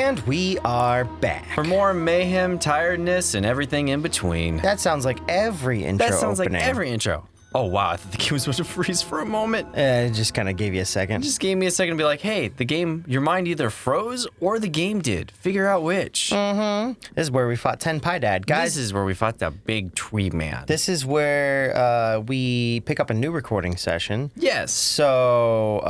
And we are back. For more mayhem, tiredness, and everything in between. That sounds like every intro opening. Like every intro. Oh, wow. I thought the game was supposed to freeze for a moment. It just kind of gave you a second. It just gave me a second to be like, hey, the game, your mind either froze or the game did. Figure out which. Mm-hmm. This is where we fought Tenpidad. Guys, this is where we fought that big tree man. This is where we pick up a new recording session. Yes. So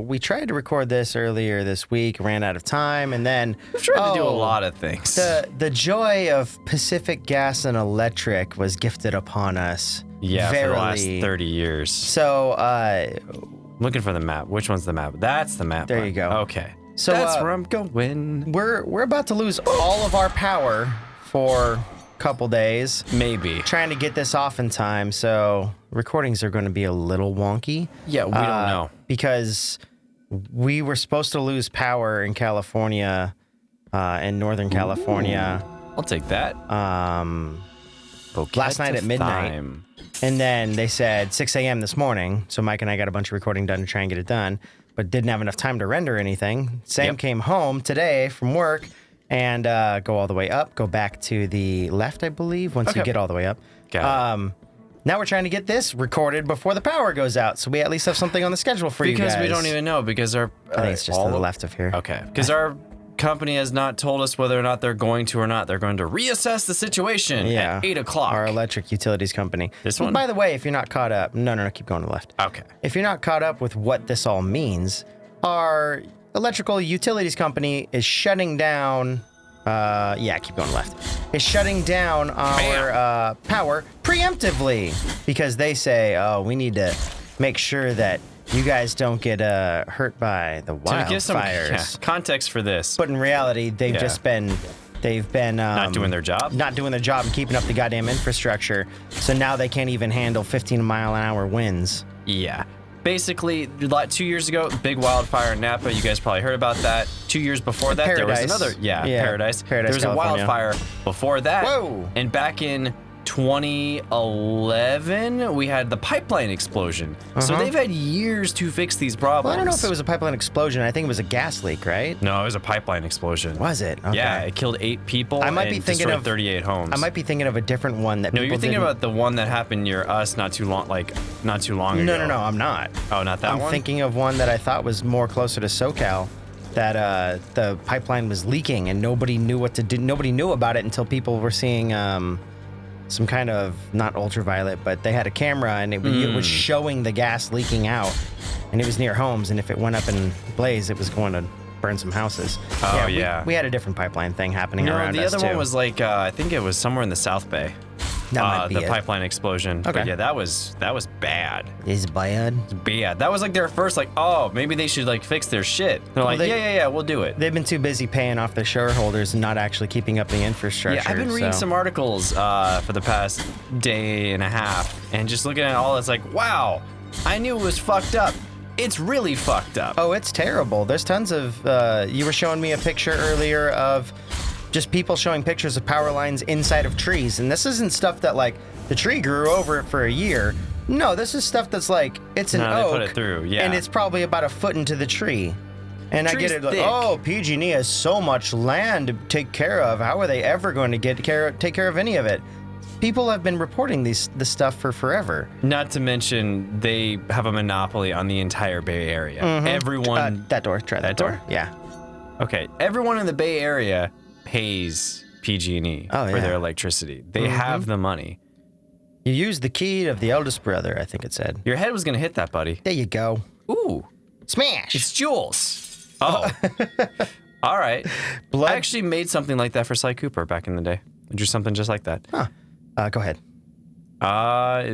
we tried to record this earlier this week, ran out of time, and then... We've tried to do a lot of things. The joy of Pacific Gas and Electric was gifted upon us. Yeah, for the last 30 years. So, looking for the map. Which one's the map? That's the map. There you go. Okay. So that's where I'm going. We're about to lose all of our power for a couple days. Maybe. Trying to get this off in time, so recordings are going to be a little wonky. Yeah, we don't know. Because we were supposed to lose power in California, in Northern California. I'll take that. Last night at midnight. And then they said 6 a.m. this morning, so Mike and I got a bunch of recording done to try and get it done, but didn't have enough time to render anything. Sam came home today from work and go all the way up, go back to the left, I believe, once you get all the way up. Now we're trying to get this recorded before the power goes out, so we at least have something on the schedule for you guys. Because we don't even know, because our... I think it's just to the left of here. Okay, because our company has not told us whether or not they're going to or not. They're going to reassess the situation at 8 o'clock. Our electric utilities company. This one? By the way, if you're not caught up... No, keep going to the left. Okay. If you're not caught up with what this all means, our electrical utilities company is shutting down... keep going left. Is shutting down our power preemptively because they say, we need to make sure that you guys don't get hurt by the wildfires. To give some context for this. But in reality, they've just been... They've been... not doing their job? Not doing their job and keeping up the goddamn infrastructure. So now they can't even handle 15-mile-an-hour winds. Yeah. Basically, 2 years ago, big wildfire in Napa. You guys probably heard about that. 2 years before that, there was another... Paradise. There was California. a wildfire before that. Whoa! And back in 2011, we had the pipeline explosion. So they've had years to fix these problems. Well, I don't know if it was a pipeline explosion. I think it was a gas leak, right? No, it was a pipeline explosion. Was it? Okay. Yeah, it killed 8 people and destroyed 38 homes. I might be thinking of a different one that No, you're thinking about the one that happened near us not too long ago. No, I'm not. Oh, not that one? I'm thinking of one that I thought was more closer to SoCal. That the pipeline was leaking and nobody knew what to do. Nobody knew about it until people were seeing... some kind of, not ultraviolet, but they had a camera and it was showing the gas leaking out, and it was near homes, and if it went up in blaze, it was going to burn some houses. Oh, We had a different pipeline thing happening around us, No, the other one was like, I think it was somewhere in the South Bay. That might be the pipeline explosion. Okay. But yeah, that was bad. Is bad? Bad. That was like their first, maybe they should fix their shit. They're we'll do it. They've been too busy paying off their shareholders and not actually keeping up the infrastructure. Yeah, I've been reading some articles for the past day and a half, and just looking at all, it's like, wow, I knew it was fucked up. It's really fucked up. Oh, it's terrible. There's tons of, you were showing me a picture earlier of just people showing pictures of power lines inside of trees. And this isn't stuff that, the tree grew over it for a year. No, this is stuff that's it's an oak. They put it through, yeah. And it's probably about a foot into the tree. And Tree's I get it, PG&E has so much land to take care of. How are they ever going to take care of any of it? People have been reporting this stuff for forever. Not to mention, they have a monopoly on the entire Bay Area. Everyone... that door. Try that door. Yeah. Okay. Everyone in the Bay Area pays PG&E for their electricity. They have the money. You use the key of the Eldest Brother, I think it said. Your head was going to hit that, buddy. There you go. Ooh. Smash! It's Jules. Oh. All right. I actually made something like that for Sly Cooper back in the day. I drew something just like that. Huh. Go ahead.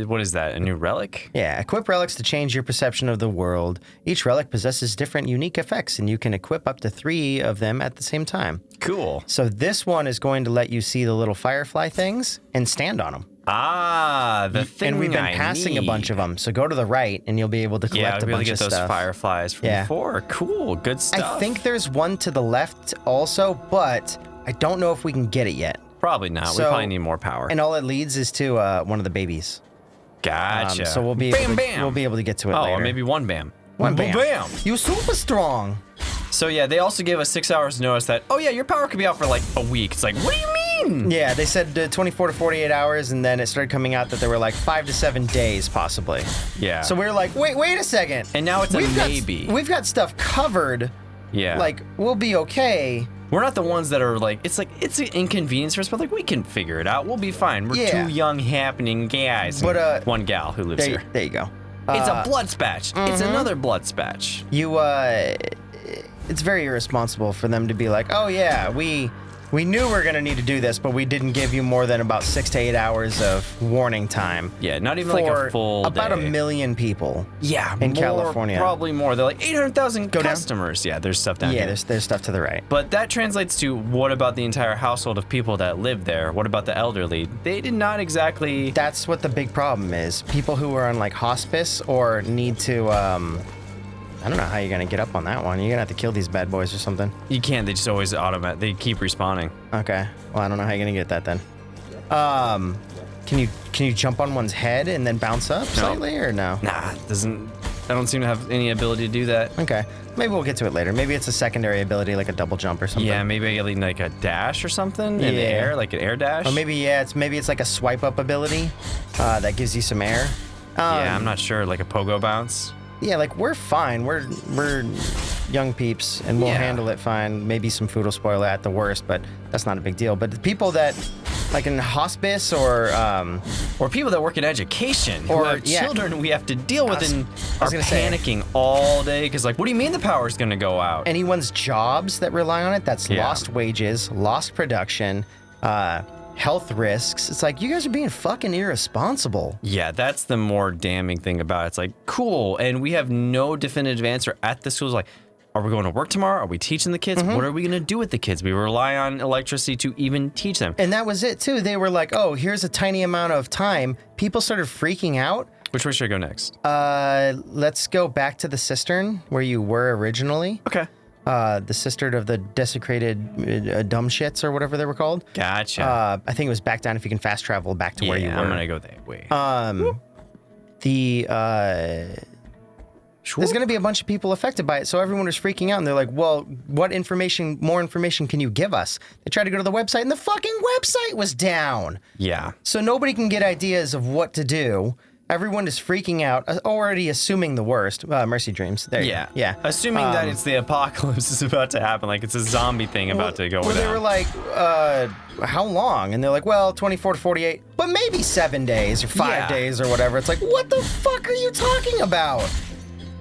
What is that? A new relic? Yeah, equip relics to change your perception of the world. Each relic possesses different unique effects, and you can equip up to 3 of them at the same time. Cool. So this one is going to let you see the little firefly things and stand on them. The thing And we've been passing a bunch of them, so go to the right, and you'll be able to collect a bunch of stuff. Yeah, we'll get those fireflies from before. Cool, good stuff. I think there's one to the left also, but I don't know if we can get it yet. Probably not. We probably need more power. And all it leads is to one of the babies. Gotcha. So we'll be able to get to it later. Or maybe one bam. One bam. You're super strong. So yeah, they also gave us 6 hours notice that, oh yeah, your power could be out for like a week. It's like, what do you mean? Yeah, they said 24 to 48 hours, and then it started coming out that there were like 5 to 7 days possibly. Yeah. So we were like, wait a second. And now it's a maybe. We've got stuff covered. Yeah. Like, we'll be okay. We're not the ones that are like, it's an inconvenience for us, but like, we can figure it out. We'll be fine. We're two young, happening guys. But, one gal who lives here. There you go. It's a blood spatch. It's another blood spatch. It's very irresponsible for them to be like, oh yeah, we knew we were gonna need to do this, but we didn't give you more than about 6 to 8 hours of warning time. Yeah, not even like a full about day. 1 million people. Yeah, in California, probably more. They're like 800,000 customers. Yeah, there's stuff down here. Yeah, there's stuff to the right. But that translates to what about the entire household of people that live there? What about the elderly? They did not exactly. That's what the big problem is. People who are on like hospice or need to. I don't know how you're gonna get up on that one. You're gonna have to kill these bad boys or something. You can't. They just always automatic. They keep respawning. Okay. Well, I don't know how you're gonna get that then. Can you jump on one's head and then bounce up slightly or no? Nah, it doesn't. I don't seem to have any ability to do that. Okay. Maybe we'll get to it later. Maybe it's a secondary ability like a double jump or something. Yeah, maybe I get like a dash or something in the air, like an air dash. Or maybe it's like a swipe up ability that gives you some air. Yeah, I'm not sure. Like a pogo bounce. Yeah, like we're fine. We're young peeps, and we'll handle it fine. Maybe some food will spoil it at the worst, but that's not a big deal. But the people that, like in hospice or people that work in education, who have children we have to deal with and are panicking all day because like, what do you mean the power's gonna go out? Anyone's jobs that rely on it, that's lost wages, lost production, health risks. It's like, you guys are being fucking irresponsible. Yeah, that's the more damning thing about it. It's like, cool, and we have no definitive answer at the schools. Like, are we going to work tomorrow? Are we teaching the kids? What are we going to do with the kids? We rely on electricity to even teach them. And that was it, too. They were like, oh, here's a tiny amount of time. People started freaking out. Which way should I go next? Let's go back to the cistern where you were originally. Okay. The cistern of the desecrated dumb shits or whatever they were called. Gotcha. I think it was back down if you can fast travel back to where you were. I'm going to go that way. There's going to be a bunch of people affected by it, so everyone was freaking out, and they're like, well, what more information can you give us? They tried to go to the website, and the fucking website was down. Yeah. So nobody can get ideas of what to do. Everyone is freaking out, already assuming the worst. Mercy dreams. There you go. Yeah. Assuming that it's the apocalypse is about to happen, like it's a zombie thing about to go down. They were like, how long? And they're like, well, 24 to 48, but maybe 7 days or 5 days or whatever. It's like, what the fuck are you talking about?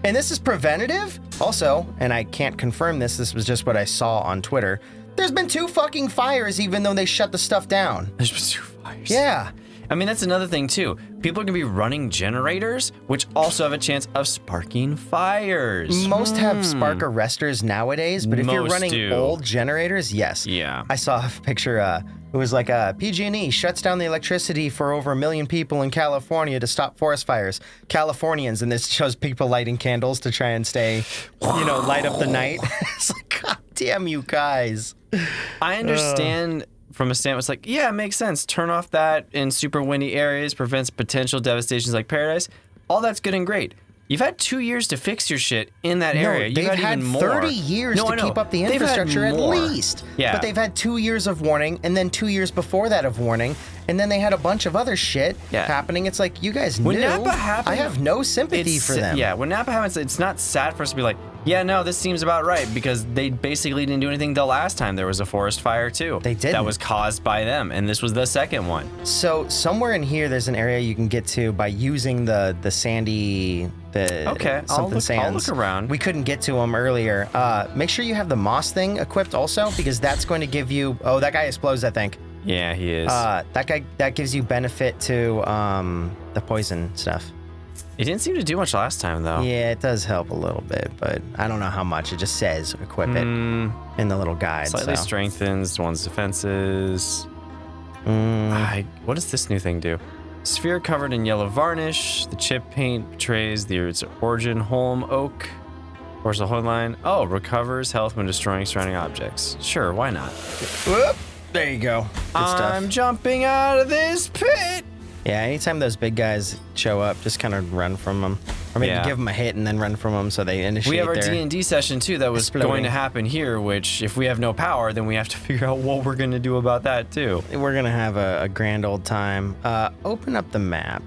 And this is preventative? Also, and I can't confirm this was just what I saw on Twitter, there's been 2 fucking fires even though they shut the stuff down. There's been 2 fires. Yeah. I mean, that's another thing, too. People are going to be running generators, which also have a chance of sparking fires. Most have spark arresters nowadays, but if you're running old generators, yes. Yeah. I saw a picture, it was like PG&E shuts down the electricity for over 1 million people in California to stop forest fires. Californians, and this shows people lighting candles to try and stay, light up the night. It's like, God damn you guys. I understand... From a standpoint, it's like, yeah, it makes sense. Turn off that in super windy areas, prevents potential devastations like Paradise. All that's good and great. You've had 2 years to fix your shit in that area. They've had even 30 years to keep up the infrastructure at least. Yeah. But they've had 2 years of warning, and then 2 years before that of warning, and then they had a bunch of other shit happening. It's like, you guys knew. When Napa happened, I have no sympathy for them. Yeah, when Napa happens, it's not sad for us to be like, yeah, no, this seems about right, because they basically didn't do anything the last time there was a forest fire, too. They didn't. That was caused by them, and this was the second one. So somewhere in here, there's an area you can get to by using the sandy... I'll look around. We couldn't get to them earlier. Make sure you have the moss thing equipped also, because that's going to give you... Oh, that guy explodes, I think. Yeah, he is. That gives you benefit to the poison stuff. It didn't seem to do much last time, though. Yeah, it does help a little bit, but I don't know how much. It just says equip it in the little guide. Slightly strengthens one's defenses. What does this new thing do? Sphere covered in yellow varnish. The chip paint betrays its origin. Holm oak. Where's the whole line? Oh, recovers health when destroying surrounding objects. Sure, why not? Whoop, there you go. Good stuff. I'm jumping out of this pit. Yeah, anytime those big guys show up, just kind of run from them. Or maybe Yeah. give them a hit and then run from them so they initiate We have our their... D&D session too that was exploding. going to happen here, which if we have no power, then we have to figure out what we're going to do about that too. We're going to have a grand old time. Open up the map.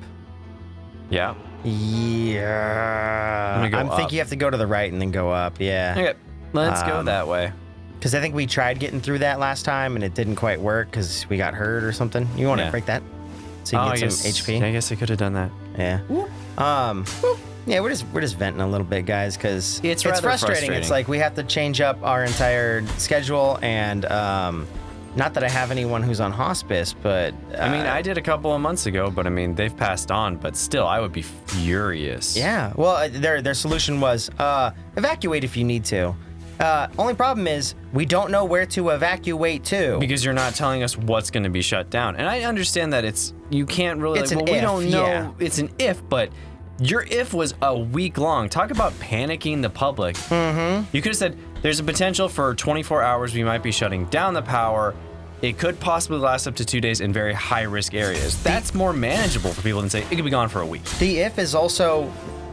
Yeah. Yeah. I'm gonna go I think up. you have to go to the right and then go up. Yeah. Okay, let's go that way. Because I think we tried getting through that last time and it didn't quite work because we got hurt or something. You want to Yeah. break that? So you I can get guess, some HP? I guess I could have done that. Yeah. Yeah, we're just venting a little bit, guys, because It's rather frustrating. It's like we have to change up our entire schedule, and not that I have anyone who's on hospice, but I mean, I did a couple of months ago, but I mean, they've passed on, but still, I would be furious. yeah. Well, their solution was evacuate if you need to. Only problem is we don't know where to evacuate to. Because you're not telling us what's going to be shut down. And I understand that you can't really, It's like, an well, we if, don't know. yeah. It's an if, but your if was a week long. Talk about panicking the public. Mm-hmm. You could have said, there's a potential for 24 hours we might be shutting down the power. It could possibly last up to 2 days in very high-risk areas. That's more manageable for people than say, it could be gone for a week. The if is also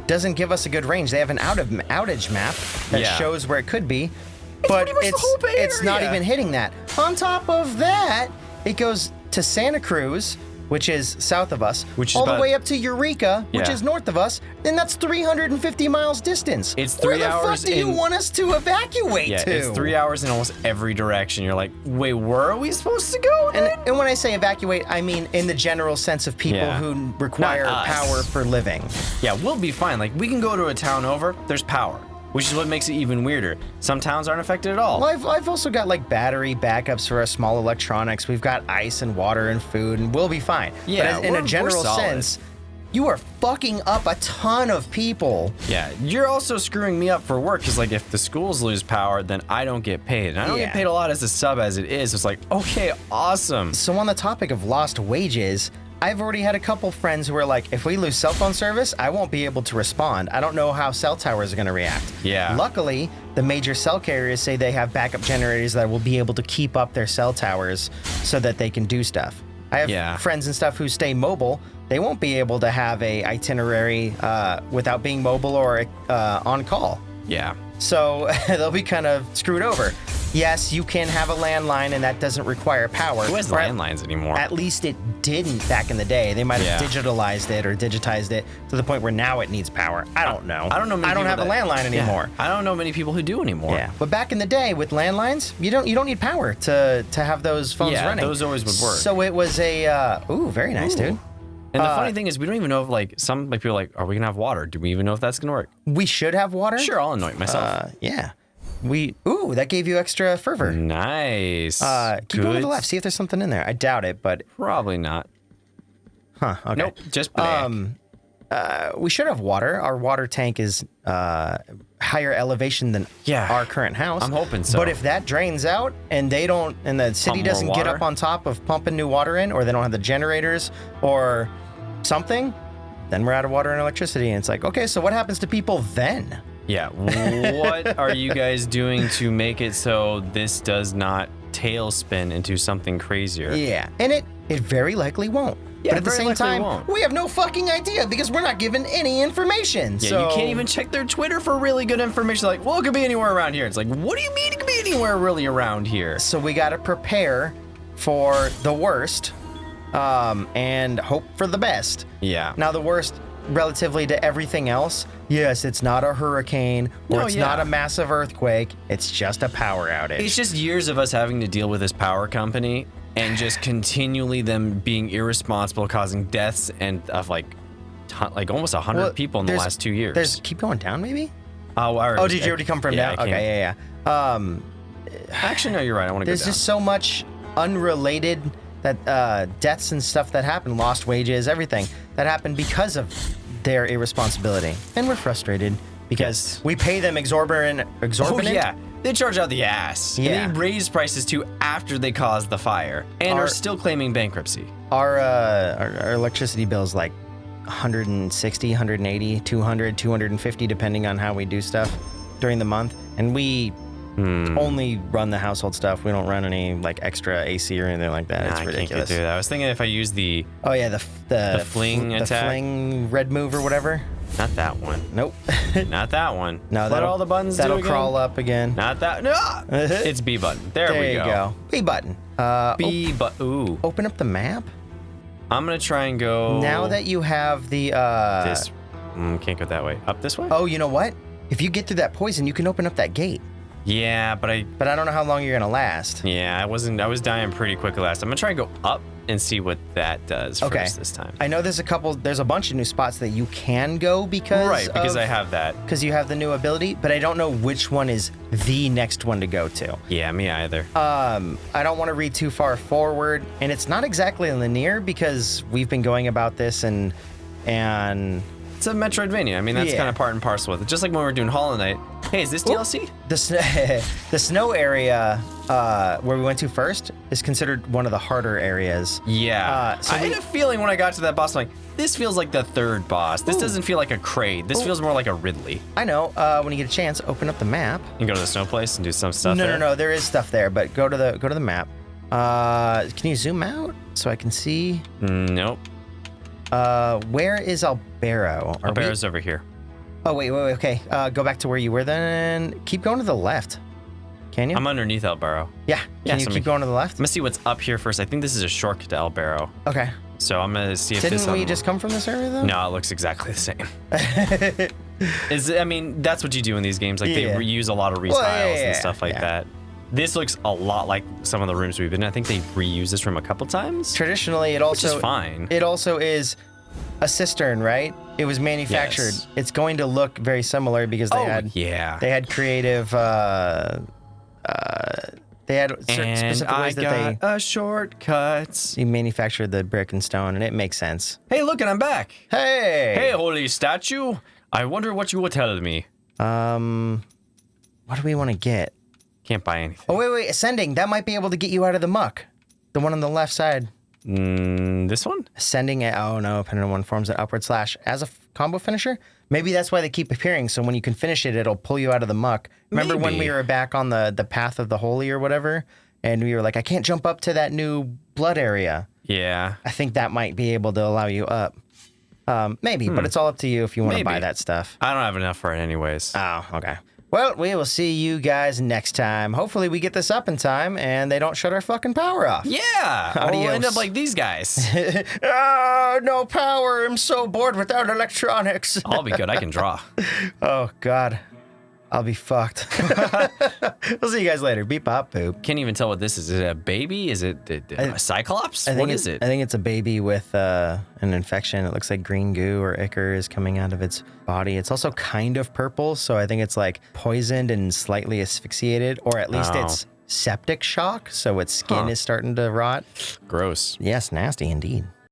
doesn't give us a good range. They have an outage map that Yeah. shows where it could be, but pretty much the whole Bay it's not Area. even hitting that. On top of that, it goes to Santa Cruz, which is south of us, Which is all the about- way up to Eureka, which Yeah. is north of us, and that's 350 miles distance. It's Where 3 the hours fuck do you in- want us to evacuate Yeah, to? it's 3 hours in almost every direction. You're like, wait, where are we supposed to go? And when I say evacuate, I mean in the general sense of people Yeah. who require Not us. power for living. Yeah, we'll be fine. Like, we can go to a town over, there's power, which is what makes it even weirder. Some towns aren't affected at all. Well, I've also got like battery backups for our small electronics. We've got ice and water and food, and we'll be fine. Yeah, but in a we're general solid. sense, you are fucking up a ton of people. Yeah, you're also screwing me up for work because, like, if the schools lose power, then I don't get paid. And I don't Yeah. get paid a lot as a sub as it is. It's like, okay, awesome. So on the topic of lost wages, I've already had a couple friends who are like, if we lose cell phone service, I won't be able to respond. I don't know how cell towers are going to react. Yeah. Luckily, the major cell carriers say they have backup generators that will be able to keep up their cell towers so that they can do stuff. I have Yeah. friends and stuff who stay mobile. They won't be able to have a itinerary without being mobile or on call. Yeah. So they'll be kind of screwed over. Yes, you can have a landline, and that doesn't require power. Who has Or at- landlines anymore? At least it didn't back in the day. They might have Yeah. digitalized it or digitized it to the point where now it needs power. I don't know. I don't know. Many I don't people have a landline Yeah. anymore. I don't know many people who do anymore. Yeah, but back in the day with landlines, you don't need power to have those phones Yeah, running. those always would work. So it was very nice, dude. And the funny thing is, we don't even know if, like, some like people are like, are we gonna have water? Do we even know if that's gonna work? We should have water. Sure, I'll anoint myself. Yeah. That gave you extra fervor. Nice. Keep going to the left. See if there's something in there. I doubt it, but Probably not. okay. Nope. Just black. We should have water. Our water tank is higher elevation than Yeah. our current house. I'm hoping so. But if that drains out and the city Pump more doesn't get water? up on top of pumping new water in, or they don't have the generators or something, then we're out of water and electricity. And it's like, okay, so what happens to people then? Yeah. What are you guys doing to make it so this does not tailspin into something crazier? Yeah, and it very likely won't. Yeah, but at the very same likely time, won't. we have no fucking idea because we're not given any information. Yeah, so you can't even check their Twitter for really good information. Like, well, it could be anywhere around here. It's like, what do you mean it could be anywhere really around here? So we got to prepare for the worst and hope for the best. Yeah. Now, the worst relatively to everything else, yes, it's not a hurricane or No, it's yeah. not a massive earthquake. It's just a power outage. It's just years of us having to deal with this power company and just continually them being irresponsible, causing deaths and of like almost 100 Well, people in the there's- last 2 years. There's keep going down, maybe? Oh, Did you already come from yeah, down? I came- Okay, yeah. Actually, no, you're right. I want to go There's down. just so much unrelated that deaths and stuff that happen, lost wages, everything that happened because of their irresponsibility, and we're frustrated because Yes. we pay them exorbitant. Oh yeah, they charge out the ass. Yeah. And they raise prices too after they caused the fire, and are still claiming bankruptcy. Our electricity bill is like 160, 180, 200, 250, depending on how we do stuff during the month, and we only run the household stuff. We don't run any like extra AC or anything like that. Nah, It's I can't ridiculous. get through that. I was thinking if I use the Oh yeah, the fling the attack? fling red move or whatever. Not that one. Nope. Not that one. No, what that'll all the buttons that'll do again? crawl up again. Not that. No. It's B button. There we you go. B button. B button. Ooh. Open up the map. I'm gonna try and go. Now that you have the this. Can't go that way. Up this way? Oh, you know what? If you get through that poison, you can open up that gate. Yeah, but I don't know how long you're gonna last. Yeah, I was dying pretty quickly last time. I'm gonna try and go up and see what that does first this time. I know there's a bunch of new spots that you can go because I have that. Because you have the new ability, but I don't know which one is the next one to go to. Yeah, me either. I don't want to read too far forward, and it's not exactly linear because we've been going about this and it's a Metroidvania. I mean, that's kind of part and parcel with it. Just like when we were doing Hollow Knight. Hey, is this DLC? The snow area where we went to first is considered one of the harder areas. Yeah. I had a feeling when I got to that boss, I'm like, this feels like the third boss. This doesn't feel like a Kraid. This feels more like a Ridley. I know. When you get a chance, open up the map. And go to the snow place and do some stuff there? No. There is stuff there, but go to the map. Can you zoom out so I can see? Nope. Where is Albero? Albero's over here. Oh, wait, okay. Go back to where you were then. Keep going to the left. Can you? I'm underneath Albero. Yeah. Can you keep going to the left? I'm gonna see what's up here first. I think this is a shortcut to Albero. Okay. So I'm gonna see if Didn't we just come from this area though? No, it looks exactly the same. I mean, that's what you do in these games. Like they reuse a lot of restyles and stuff like that. This looks a lot like some of the rooms we've been in. I think they reused this room a couple times. Traditionally, it also which is fine. It also is a cistern, right? It was manufactured. Yes. It's going to look very similar because they had creative. They had certain specific ways that a shortcut. they manufactured the brick and stone, and it makes sense. Hey, look, and I'm back. Hey, holy statue! I wonder what you will tell me. what do we want to get? Can't buy anything. Oh wait, ascending. That might be able to get you out of the muck. The one on the left side. This one? Ascending it. Oh no, Penitent One forms an upward slash as a combo finisher. Maybe that's why they keep appearing. So when you can finish it, it'll pull you out of the muck. Remember when we were back on the path of the holy or whatever, and we were like, I can't jump up to that new blood area. Yeah. I think that might be able to allow you up. Maybe, but it's all up to you if you want to buy that stuff. I don't have enough for it anyways. Oh, okay. Well, we will see you guys next time. Hopefully we get this up in time and they don't shut our fucking power off. Yeah. We'll end up like these guys. No power. I'm so bored without electronics. I'll be good. I can draw. Oh, God. I'll be fucked. We'll see you guys later. Beep, bop, boop. Can't even tell what this is. Is it a baby? Is it a cyclops? What is it? I think it's a baby with an infection. It looks like green goo or ichor is coming out of its body. It's also kind of purple, so I think it's like poisoned and slightly asphyxiated, or at least it's septic shock, so its skin is starting to rot. Gross. Yes, nasty indeed.